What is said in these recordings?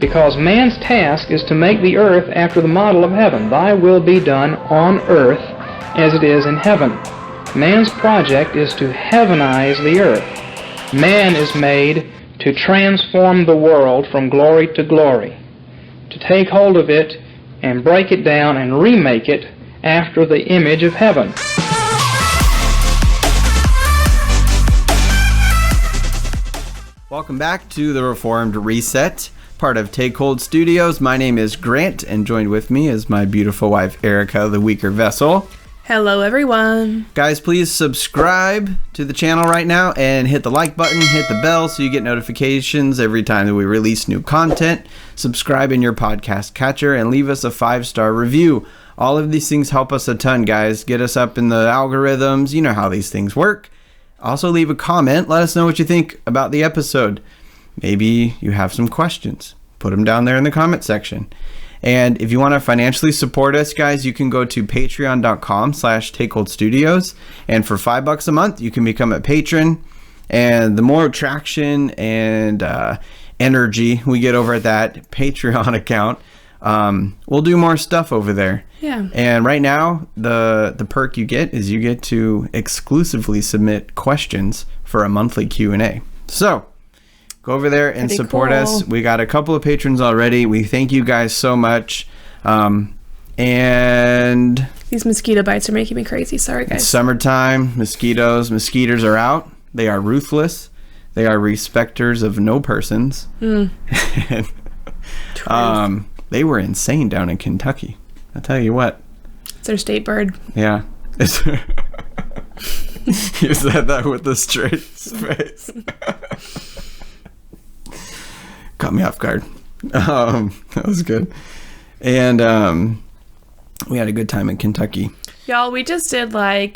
because man's task is to make the earth after the model of heaven. Thy will be done on earth as it is in heaven. Man's project is to heavenize the earth. Man is made to transform the world from glory to glory, to take hold of it and break it down and remake it after the image of heaven. Welcome back to the Reformed Reset, part of Take Hold Studios. My name is Grant, and joined with me is my beautiful wife, Erica, the weaker vessel. Hello, everyone. Guys, please subscribe to the channel right now and hit the like button, hit the bell so you get notifications every time that we release new content. Subscribe in your podcast catcher and leave us a 5-star review. All of these things help us a ton, guys. Get us up in the algorithms. You know how these things work. Also, leave a comment. Let us know what you think about the episode. Maybe you have some questions. Put them down there in the comment section. And if you want to financially support us, guys, you can go to patreon.com/takeholdstudios. And for $5 a month, you can become a patron. And the more traction and energy we get over at that Patreon account, we'll do more stuff over there. Yeah. And right now, the perk you get is you get to exclusively submit questions for a monthly Q&A. So go over there and support us. We got a couple of patrons already. We thank you guys so much. And these mosquito bites are making me crazy. Sorry, guys. It's summertime. Mosquitoes are out. They are ruthless. They are respecters of no persons. And, they were insane down in Kentucky. I'll tell you what. It's their state bird. Yeah. You said that with a straight face. Caught me off guard. That was good. And we had a good time in Kentucky. Y'all, we just did the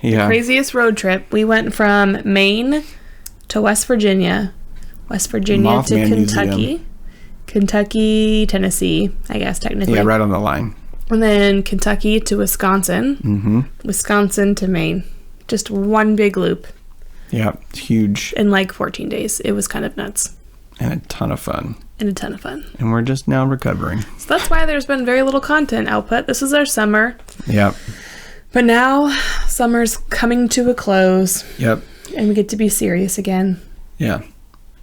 craziest road trip. We went from Maine to West Virginia to Kentucky. Museum. Kentucky, Tennessee, I guess, technically. Yeah, right on the line. And then Kentucky to Wisconsin. Mm-hmm. Wisconsin to Maine. Just one big loop. Yeah, it's huge. In 14 days. It was kind of nuts. And a ton of fun. And we're just now recovering. So that's why there's been very little content output. This is our summer. Yep. But now summer's coming to a close. Yep. And we get to be serious again. Yeah.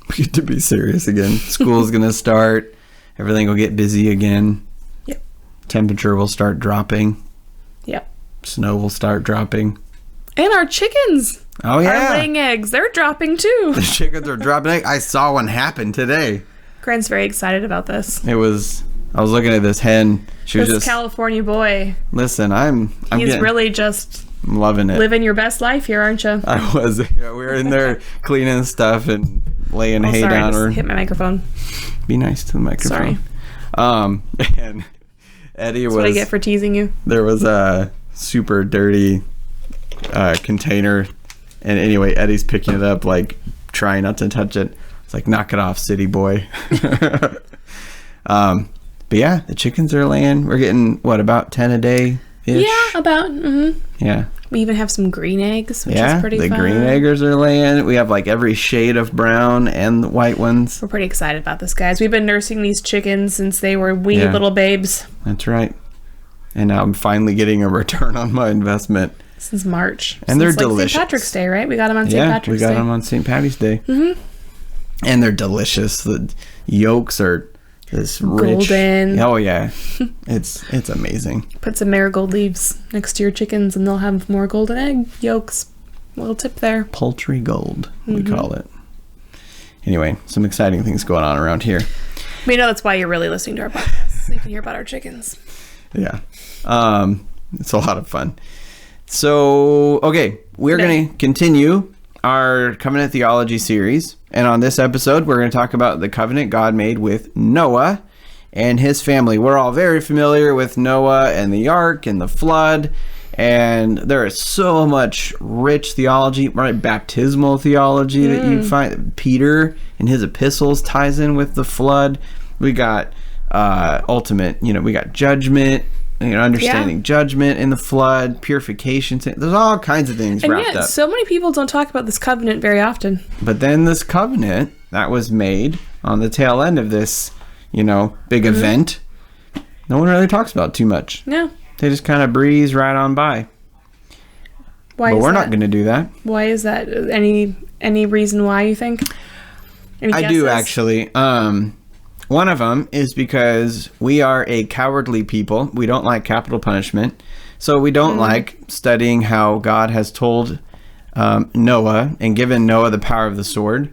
We get to be serious again. School's going to start. Everything will get busy again. Yep. Temperature will start dropping. Yep. Snow will start dropping. And our chickens. Oh, yeah. Are laying eggs. They're dropping, too. The chickens are dropping eggs. I saw one happen today. Grant's very excited about this. I was looking at this hen. She was this California boy. Listen, He's really just loving it. Living your best life here, aren't you? I was. Yeah, we were in there cleaning stuff and laying hay down. Sorry, I just hit my microphone. Be nice to the microphone. Sorry. And Eddie That's what I get for teasing you. There was a super dirty container, and anyway, Eddie's picking it up, trying not to touch it. It's like, knock it off, city boy. But yeah, the chickens are laying. We're getting about 10 a day ish? Yeah, about. Mm-hmm. Yeah. We even have some green eggs, which is pretty fun. The green eggers are laying. We have every shade of brown and the white ones. We're pretty excited about this, guys. We've been nursing these chickens since they were wee little babes. That's right. And now I'm finally getting a return on my investment. Since March. And they're delicious. St. Patrick's Day, right? We got them on St. Patrick's Day. Yeah, we got them on St. Patty's Day. Mm-hmm. And they're delicious. The yolks are this rich. Golden. Oh, yeah. It's amazing. Put some marigold leaves next to your chickens and they'll have more golden egg yolks. A little tip there. Poultry gold, we call it. Anyway, some exciting things going on around here. We know that's why you're really listening to our podcast, so you can hear about our chickens. Yeah. It's a lot of fun. So, okay, we're going to continue our covenant theology series. And on this episode, we're going to talk about the covenant God made with Noah and his family. We're all very familiar with Noah and the ark and the flood. And there is so much rich theology, right? Baptismal theology that you find. Peter in his epistles ties in with the flood. We got ultimate, we got judgment. Understanding judgment in the flood, purification. There's all kinds of things wrapped up. So many people don't talk about this covenant very often. But then this covenant that was made on the tail end of this, big event, no one really talks about too much. No. They just kind of breeze right on by. Why? But Is we're that? not going to do that. Why is that? Any reason why you think? I do actually. One of them is because we are a cowardly people. We don't like capital punishment. So we don't like studying how God has told Noah and given Noah the power of the sword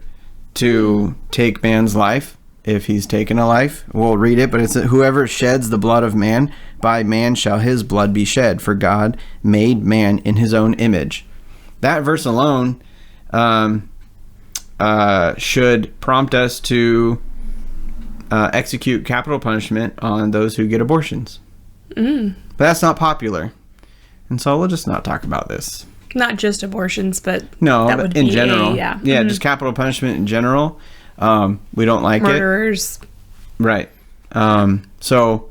to take man's life if he's taken a life. We'll read it, but it's whoever sheds the blood of man, by man shall his blood be shed, for God made man in his own image. That verse alone should prompt us to execute capital punishment on those who get abortions. But that's not popular. And so we'll just not talk about this. Not just abortions, but no, that but would in be general. Just just capital punishment in general. We don't like murderers. Right. So,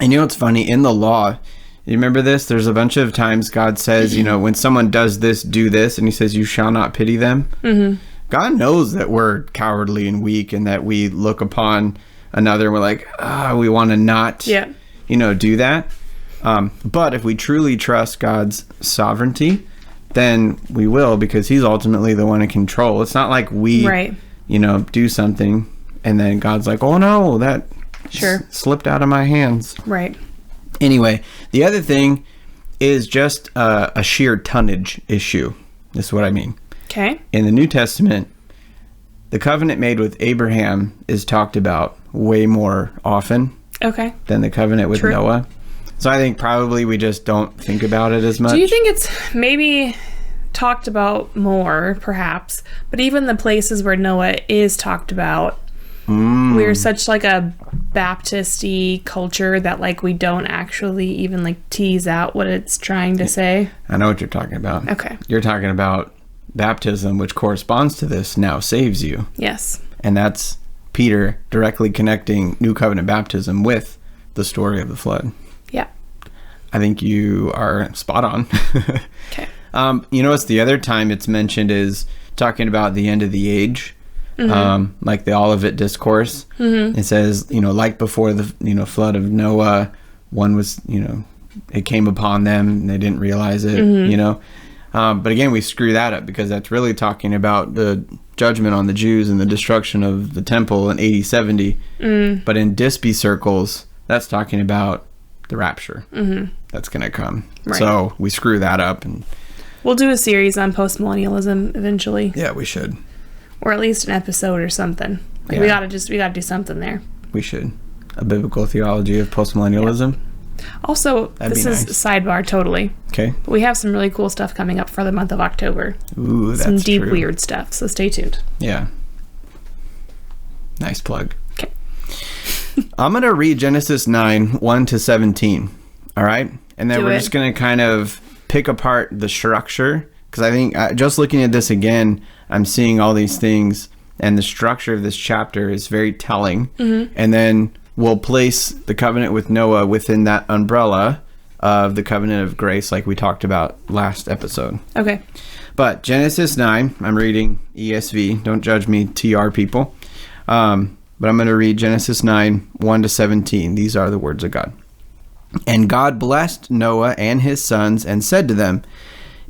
and what's funny? In the law, you remember this? There's a bunch of times God says, when someone does this, do this. And he says, you shall not pity them. Mm-hmm. God knows that we're cowardly and weak and that we look upon another and we're like, we want to not, do that. But if we truly trust God's sovereignty, then we will, because he's ultimately the one in control. It's not like we, do something and then God's like, oh no, that slipped out of my hands. Right. Anyway, the other thing is just a sheer tonnage issue. This is what I mean. Okay. In the New Testament, the covenant made with Abraham is talked about way more often than the covenant with Noah. So I think probably we just don't think about it as much. Do you think it's maybe talked about more, perhaps, but even the places where Noah is talked about, we're such like a Baptist-y culture that like we don't actually even like tease out what it's trying to say? I know what you're talking about. Okay. You're talking about baptism, which corresponds to this, now saves you. Yes. And that's Peter directly connecting New Covenant baptism with the story of the flood. Yeah. I think you are spot on. Okay. What's the other time it's mentioned is talking about the end of the age, like the Olivet Discourse. It says, like before the, flood of Noah, one was, it came upon them and they didn't realize it, But again, we screw that up because that's really talking about the judgment on the Jews and the destruction of the temple in AD 70. But in Dispy circles, that's talking about the rapture that's going to come. Right. So we screw that up. And we'll do a series on postmillennialism eventually. Yeah, we should. Or at least an episode or something. Like we gotta do something there. We should. A biblical theology of postmillennialism. Yep. Also, this is sidebar totally. Okay. But we have some really cool stuff coming up for the month of October. Ooh, that's some deep, true. Weird stuff. So stay tuned. Yeah. Nice plug. Okay. I'm going to read Genesis 9, 1-17. All right? And then we're just going to kind of pick apart the structure. Because I think just looking at this again, I'm seeing all these things. And the structure of this chapter is very telling. And then we'll place the covenant with Noah within that umbrella of the covenant of grace like we talked about last episode. Okay. But Genesis 9, I'm reading ESV. Don't judge me, TR people. But I'm going to read Genesis 9, 1-17. These are the words of God. And God blessed Noah and his sons and said to them,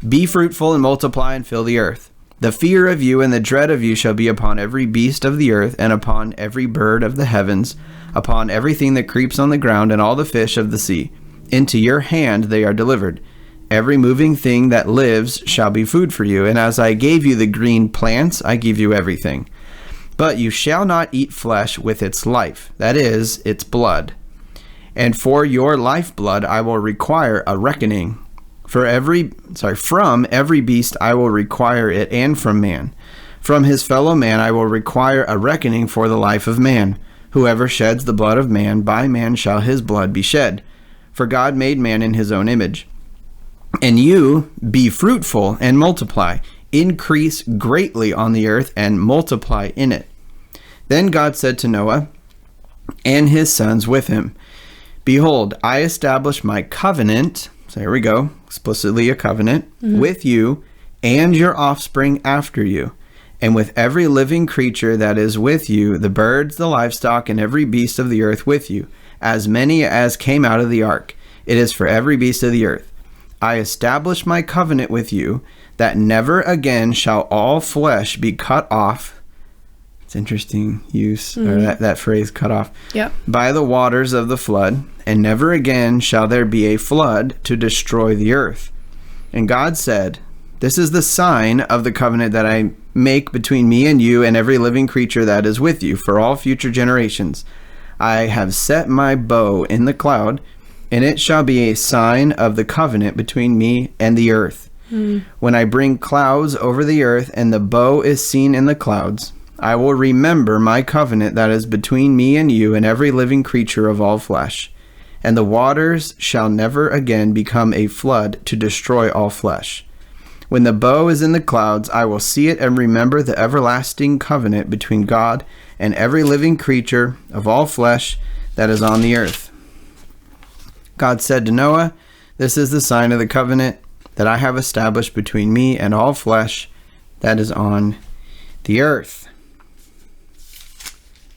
be fruitful and multiply and fill the earth. The fear of you and the dread of you shall be upon every beast of the earth and upon every bird of the heavens, upon everything that creeps on the ground and all the fish of the sea. Into your hand they are delivered. Every moving thing that lives shall be food for you. And as I gave you the green plants, I give you everything. But you shall not eat flesh with its life, that is, its blood. And for your lifeblood I will require a reckoning. From every beast I will require it, and from man. From his fellow man I will require a reckoning for the life of man. Whoever sheds the blood of man, by man shall his blood be shed. For God made man in his own image. And you be fruitful and multiply, increase greatly on the earth and multiply in it. Then God said to Noah and his sons with him, behold, I establish my covenant, so here we go, explicitly a covenant, with you and your offspring after you, and with every living creature that is with you, the birds, the livestock, and every beast of the earth with you, as many as came out of the ark. It is for every beast of the earth. I establish my covenant with you, that never again shall all flesh be cut off. It's interesting use, or that phrase, cut off. Yep. By the waters of the flood, and never again shall there be a flood to destroy the earth. And God said, this is the sign of the covenant that I make between me and you and every living creature that is with you for all future generations. I have set my bow in the cloud, and it shall be a sign of the covenant between me and the earth. When I bring clouds over the earth, and the bow is seen in the clouds, I will remember my covenant that is between me and you and every living creature of all flesh. And the waters shall never again become a flood to destroy all flesh. When the bow is in the clouds, I will see it and remember the everlasting covenant between God and every living creature of all flesh that is on the earth. God said to Noah, this is the sign of the covenant that I have established between me and all flesh that is on the earth.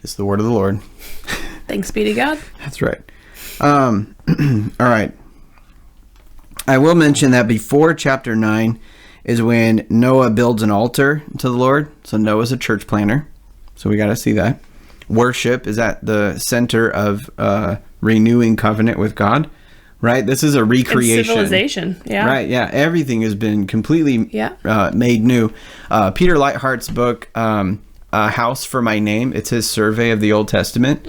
This is the word of the Lord. Thanks be to God. That's right. All right. I will mention that before chapter 9 is when Noah builds an altar to the Lord. So Noah's a church planter. So we got to see that. Worship is at the center of renewing covenant with God. Right? This is a recreation. And civilization. Yeah. Right. Yeah. Everything has been completely made new. Peter Leithart's book, A House for My Name, it's his survey of the Old Testament.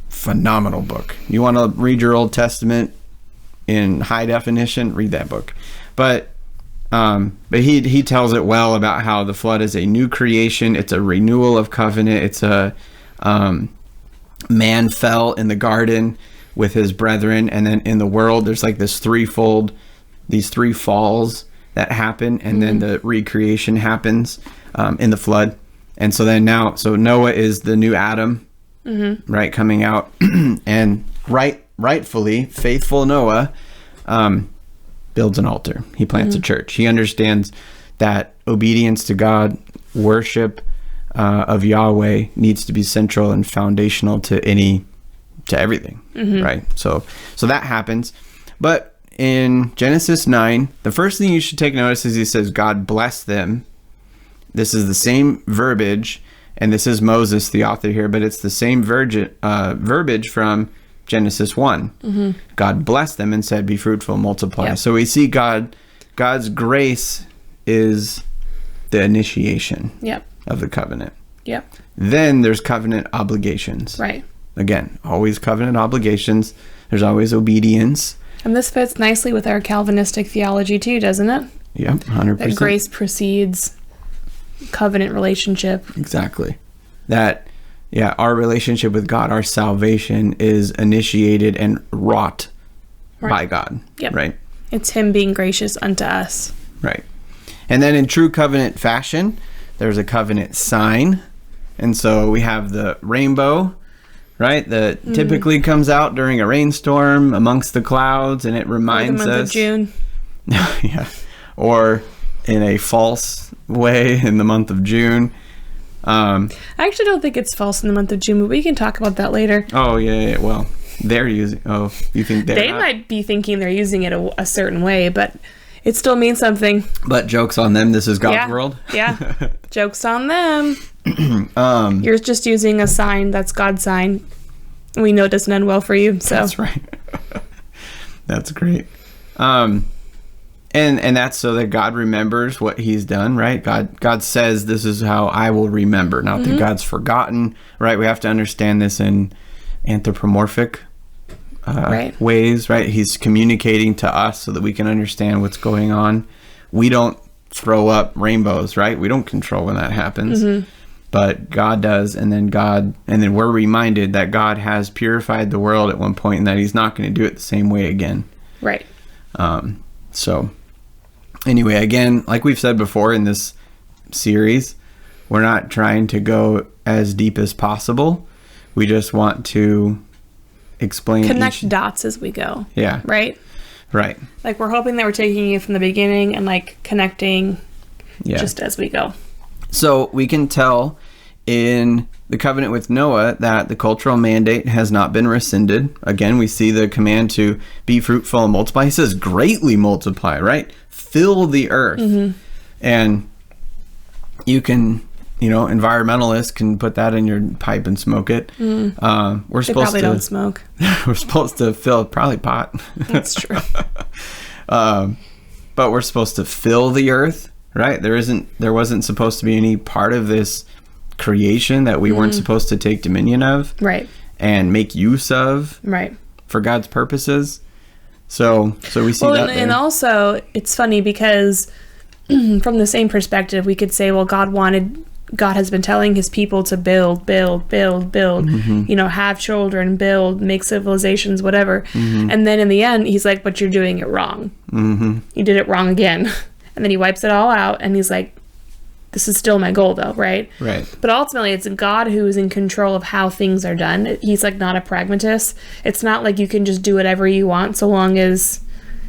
Phenomenal book. You want to read your Old Testament in high definition, read that book. But he tells it well about how the flood is a new creation. It's a renewal of covenant. It's a man fell in the garden with his brethren, and then in the world there's like these three falls that happen, and then the recreation happens in the flood. And so then so Noah is the new Adam, right, coming out, and rightfully faithful Noah builds an altar. He plants a church. He understands that obedience to God, worship of Yahweh needs to be central and foundational to everything, right? So that happens. But in Genesis 9, the first thing you should take notice is he says, God blessed them. This is the same verbiage, and this is Moses, the author here, but it's the same verbiage from Genesis 1. God blessed them and said, be fruitful, multiply. Yep. So we see God's grace is the initiation of the covenant. Yep. Then there's covenant obligations. Right. Again, always covenant obligations. There's always obedience. And this fits nicely with our Calvinistic theology too, doesn't it? Yep, 100%. That grace precedes covenant relationship. Exactly. That, our relationship with God, our salvation is initiated and wrought by God. Yep. Right? It's Him being gracious unto us. Right. And then in true covenant fashion, there's a covenant sign. And so we have the rainbow, right, that typically comes out during a rainstorm amongst the clouds, and it reminds us. The month of June. Yeah. Or in a false way in the month of June. I actually don't think it's false in the month of June, but we can talk about that later. Oh, yeah. Well, they're using... Oh, you think they might be thinking they're using it a certain way, but it still means something. But joke's on them. This is God's world. Yeah. Joke's on them. You're just using a sign that's God's sign. We know it doesn't end well for you. So that's right. That's great. And that's so that God remembers what He's done, right? God says, "This is how I will remember." Not that God's forgotten, right? We have to understand this in anthropomorphic ways, right? He's communicating to us so that we can understand what's going on. We don't throw up rainbows, right? We don't control when that happens. But God does, and then we're reminded that God has purified the world at one point and that He's not going to do it the same way again. Right. So anyway, again, like we've said before in this series, we're not trying to go as deep as possible. We just want to explain, connect dots as we go. Yeah. Right? Right. Like we're hoping that we're taking you from the beginning and like connecting just as we go. So we can tell in the covenant with Noah that the cultural mandate has not been rescinded. Again, we see the command to be fruitful and multiply. He says greatly multiply, right? Fill the earth. And you can, environmentalists can put that in your pipe and smoke it. They probably don't smoke. We're supposed to fill, probably pot. That's true. But we're supposed to fill the earth, right? There wasn't supposed to be any part of this creation that we weren't supposed to take dominion of, right, and make use of, right, for God's purposes. So we see that. And also it's funny because from the same perspective, we could say, well, God has been telling his people to build, have children, build, make civilizations, whatever. And then in the end, he's like, but you're doing it wrong. You did it wrong again. And then he wipes it all out and he's like, this is still my goal though, right? Right. But ultimately, it's God who is in control of how things are done. He's like not a pragmatist. It's not like you can just do whatever you want so long as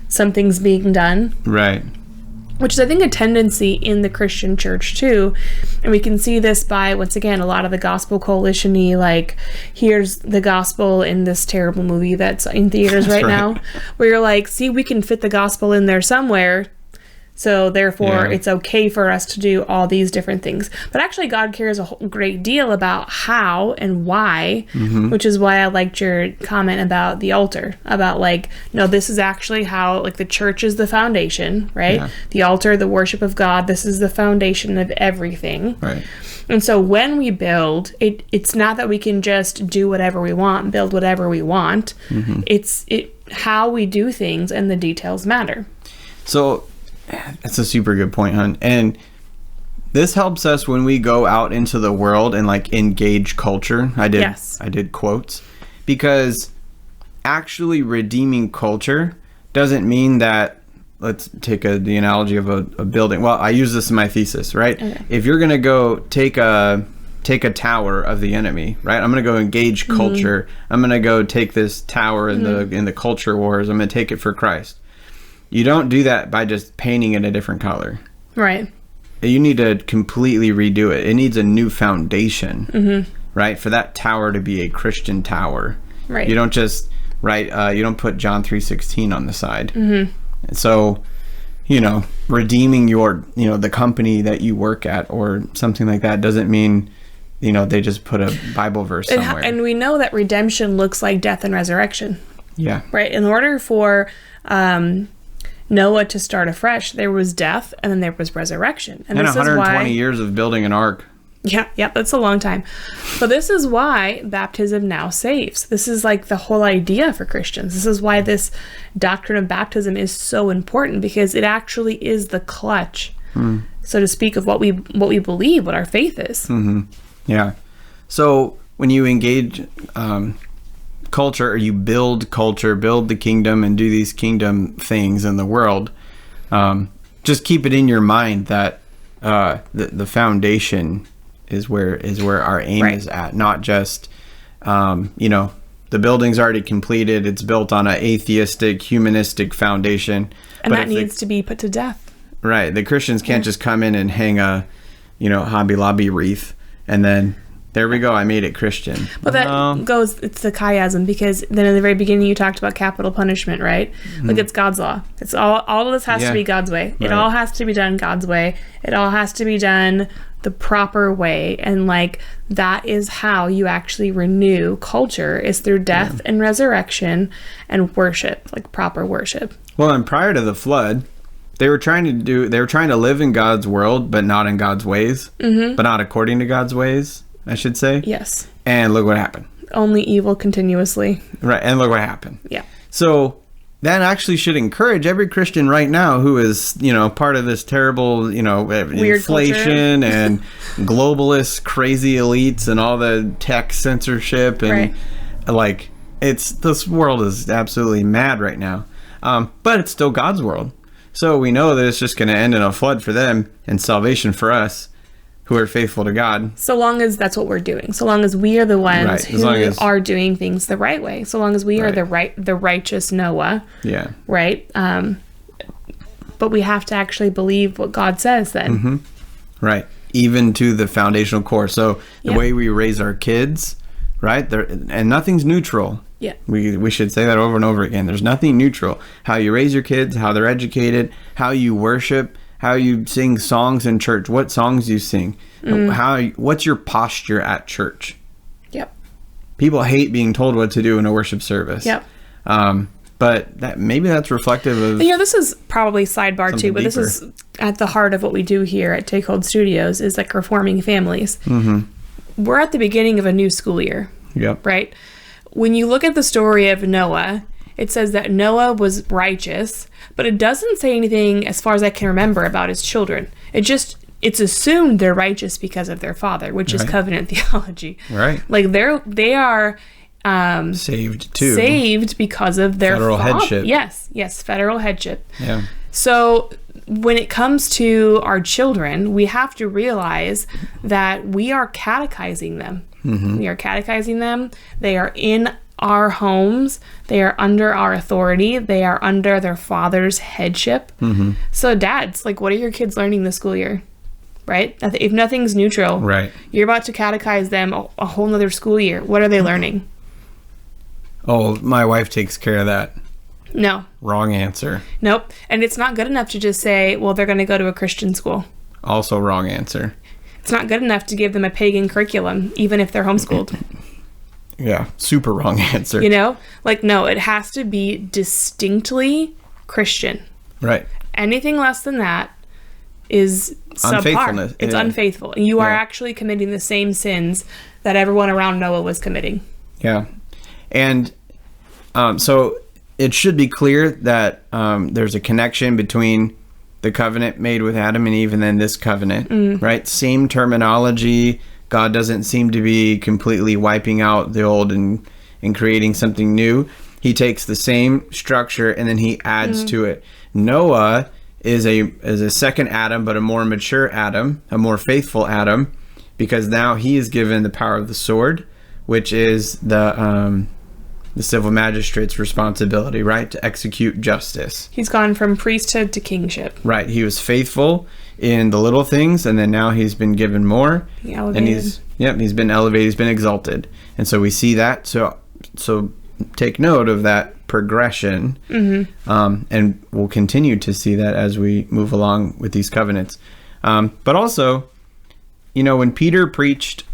something's being done. Right. Which is, I think, a tendency in the Christian church too. And we can see this by, once again, a lot of the gospel coalition-y, like, here's the gospel in this terrible movie that's in theaters right now, where you're like, see, we can fit the gospel in there somewhere. So therefore, it's okay for us to do all these different things. But actually, God cares a great deal about how and why, which is why I liked your comment about the altar. About no, this is actually how, the church is the foundation, right? Yeah. The altar, the worship of God, this is the foundation of everything. Right. And so when we build, it's not that we can just do whatever we want, build whatever we want. It's how we do things, and the details matter. So that's a super good point, hon. And this helps us when we go out into the world and engage culture. I did quotes, because actually redeeming culture doesn't mean that, let's take the analogy of a building. Well, I use this in my thesis, right? Okay. If you're going to go take a tower of the enemy, right? I'm going to go engage culture. I'm going to go take this tower in the culture wars. I'm going to take it for Christ. You don't do that by just painting it a different color. Right. You need to completely redo it. It needs a new foundation, right? For that tower to be a Christian tower. Right. You don't just, you don't put John 3:16 on the side. So, redeeming the company that you work at or something like that doesn't mean, they just put a Bible verse somewhere. And we know that redemption looks like death and resurrection. Yeah. Right. In order for Noah to start afresh, there was death and then there was resurrection. And 120 years of building an ark. Yeah, that's a long time. But this is why baptism now saves. This is the whole idea for Christians. This is why this doctrine of baptism is so important, because it actually is the clutch, so to speak, of what we believe, what our faith is. Yeah. So when you engage culture, or you build culture, build the kingdom, and do these kingdom things in the world, just keep it in your mind that the foundation is where our aim is at, not just the building's already completed, it's built on an atheistic, humanistic foundation, and that needs to be put to death. Right. The Christians can't just come in and hang a Hobby Lobby wreath and then there we go, I made it Christian. Well, that goes, it's the chiasm, because then in the very beginning you talked about capital punishment, right? It's God's law. It's all of this has to be God's way. Right. It all has to be done God's way. It all has to be done the proper way. And that is how you actually renew culture, is through death and resurrection and worship, proper worship. Well, and prior to the flood, they were trying to live in God's world, but not in God's ways, but not according to God's ways, I should say. Yes. And look what happened. Only evil continuously. Right. And look what happened. Yeah. So that actually should encourage every Christian right now who is, part of this terrible, weird inflation and globalist crazy elites and all the tech censorship. And this world is absolutely mad right now. But it's still God's world. So we know that it's just going to end in a flood for them and salvation for us, who are faithful to God. So long as that's what we're doing. So long as we are the ones who are doing things the right way. So long as we are the righteous Noah. Yeah. Right? But we have to actually believe what God says then. Right. even to the foundational core. So the way we raise our kids, right? And nothing's neutral. Yeah. We should say that over and over again. There's nothing neutral. How you raise your kids, how they're educated, how you worship, how you sing songs in church, what songs you sing, what's your posture at church. Yep. People hate being told what to do in a worship service. Yep. But maybe that's reflective of... this is probably sidebar too, but this is at the heart of what we do here at Take Hold Studios, is like reforming families. Mm-hmm. We're at the beginning of a new school year. Yep. Right? When you look at the story of Noah, it says that Noah was righteous, but it doesn't say anything, as far as I can remember, about his children. It's assumed they're righteous because of their father, which is covenant theology. Right. Like they are saved too. Saved because of their federal headship. Yes, federal headship. Yeah. So when it comes to our children, we have to realize that we are catechizing them. Mm-hmm. We are catechizing them. They are in our homes. They are under our authority. They are under their father's headship. Mm-hmm. So dads, like, what are your kids learning this school year? Right? If nothing's neutral, right, you're about to catechize them a whole nother school year. What are they learning? Oh, my wife takes care of that. No. Wrong answer. Nope. And it's not good enough to just say, well, they're going to go to a Christian school. Also wrong answer. It's not good enough to give them a pagan curriculum, even if they're homeschooled. Yeah, super wrong answer. Like, no, it has to be distinctly Christian. Right. Anything less than that is subpar. It's unfaithful. And you are actually committing the same sins that everyone around Noah was committing. Yeah. And so it should be clear that there's a connection between the covenant made with Adam and Eve and then this covenant, right? Same terminology. God doesn't seem to be completely wiping out the old and creating something new. He takes the same structure and then he adds to it. Noah is a second Adam, but a more mature Adam, a more faithful Adam, because now he is given the power of the sword, which is the civil magistrate's responsibility, right, to execute justice. He's gone from priesthood to kingship. Right. He was faithful in the little things, and then now he's been given more. And he's been elevated. He's been exalted, and so we see that. So take note of that progression, and we'll continue to see that as we move along with these covenants. But also, when Peter preached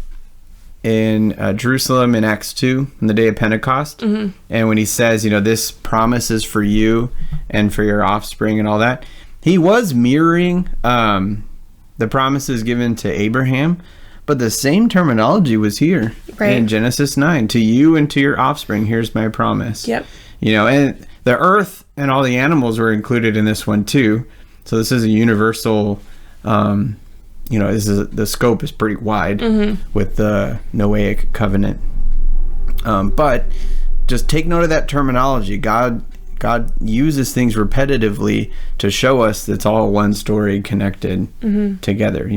in Jerusalem in Acts 2 on the day of Pentecost, and when he says, this promise is for you and for your offspring and all that, he was mirroring the promises given to Abraham, but the same terminology was here in Genesis 9. To you and to your offspring, here's my promise. Yep. And the earth and all the animals were included in this one too. So this is a universal, the scope is pretty wide with the Noahic covenant. But just take note of that terminology. God uses things repetitively to show us that's all one story connected together,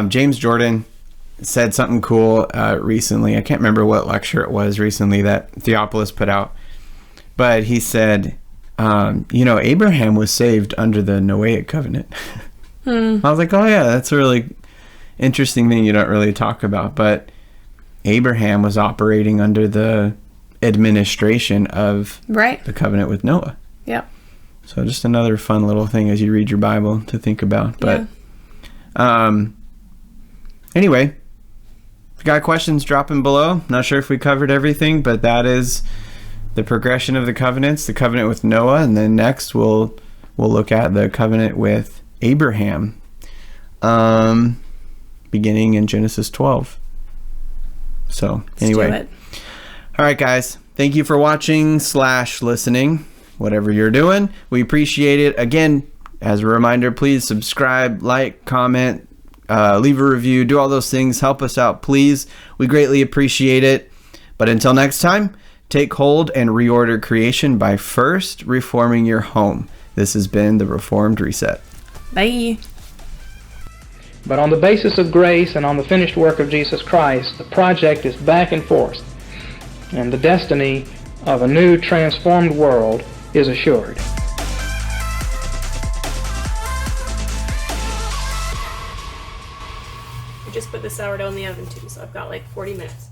James Jordan said something cool recently. I can't remember what lecture it was recently that Theophilus put out. But he said, Abraham was saved under the Noahic covenant. I was like, oh yeah, that's a really interesting thing you don't really talk about. But Abraham was operating under the administration of the covenant with Noah. Yep. So just another fun little thing as you read your Bible to think about. But anyway, if you got questions, drop them below. Not sure if we covered everything, but that is the progression of the covenants, the covenant with Noah, and then next we'll look at the covenant with Abraham, beginning in Genesis 12. So anyway, Let's do it. All right, guys, thank you for watching / listening, whatever you're doing. We appreciate it. Again, as a reminder, please subscribe, like, comment, leave a review, do all those things. Help us out, please. We greatly appreciate it. But until next time, take hold and reorder creation by first reforming your home. This has been the Reformed Reset. Bye. But on the basis of grace and on the finished work of Jesus Christ, the project is back and forth, and the destiny of a new transformed world is assured. sourdough in the oven too, so I've got like 40 minutes.